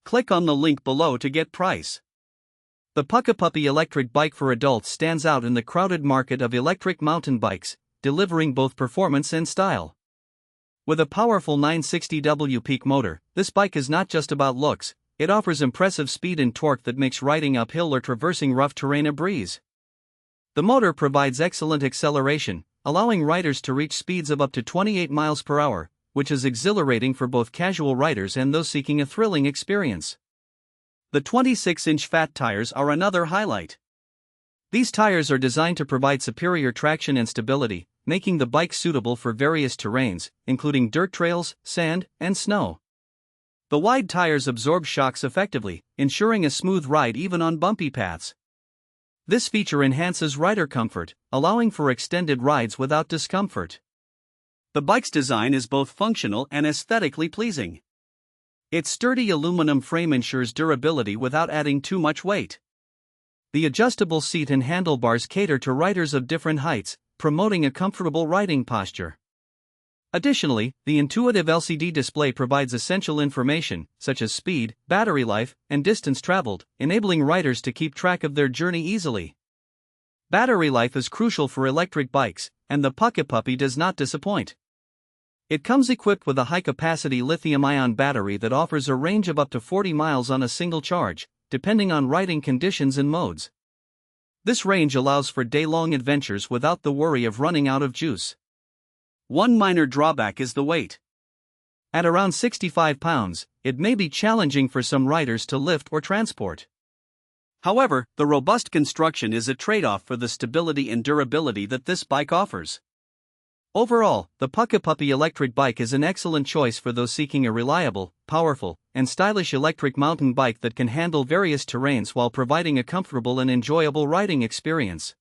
Click on the link below to get price. The PUCKIPUPPY Electric Bike for adults stands out in the crowded market of electric mountain bikes, delivering both performance and style. With a powerful 960W peak motor, this bike is not just about looks, it offers impressive speed and torque that makes riding uphill or traversing rough terrain a breeze. The motor provides excellent acceleration, allowing riders to reach speeds of up to 28 miles per hour, which is exhilarating for both casual riders and those seeking a thrilling experience. The 26-inch fat tires are another highlight. These tires are designed to provide superior traction and stability, making the bike suitable for various terrains, including dirt trails, sand, and snow. The wide tires absorb shocks effectively, ensuring a smooth ride even on bumpy paths. This feature enhances rider comfort, allowing for extended rides without discomfort. The bike's design is both functional and aesthetically pleasing. Its sturdy aluminum frame ensures durability without adding too much weight. The adjustable seat and handlebars cater to riders of different heights, promoting a comfortable riding posture. Additionally, the intuitive LCD display provides essential information, such as speed, battery life, and distance traveled, enabling riders to keep track of their journey easily. Battery life is crucial for electric bikes, and the PUCKIPUPPY does not disappoint. It comes equipped with a high-capacity lithium-ion battery that offers a range of up to 40 miles on a single charge, depending on riding conditions and modes. This range allows for day-long adventures without the worry of running out of juice. One minor drawback is the weight. At around 65 pounds, it may be challenging for some riders to lift or transport. However, the robust construction is a trade-off for the stability and durability that this bike offers. Overall, the PUCKIPUPPY Electric Bike is an excellent choice for those seeking a reliable, powerful, and stylish electric mountain bike that can handle various terrains while providing a comfortable and enjoyable riding experience.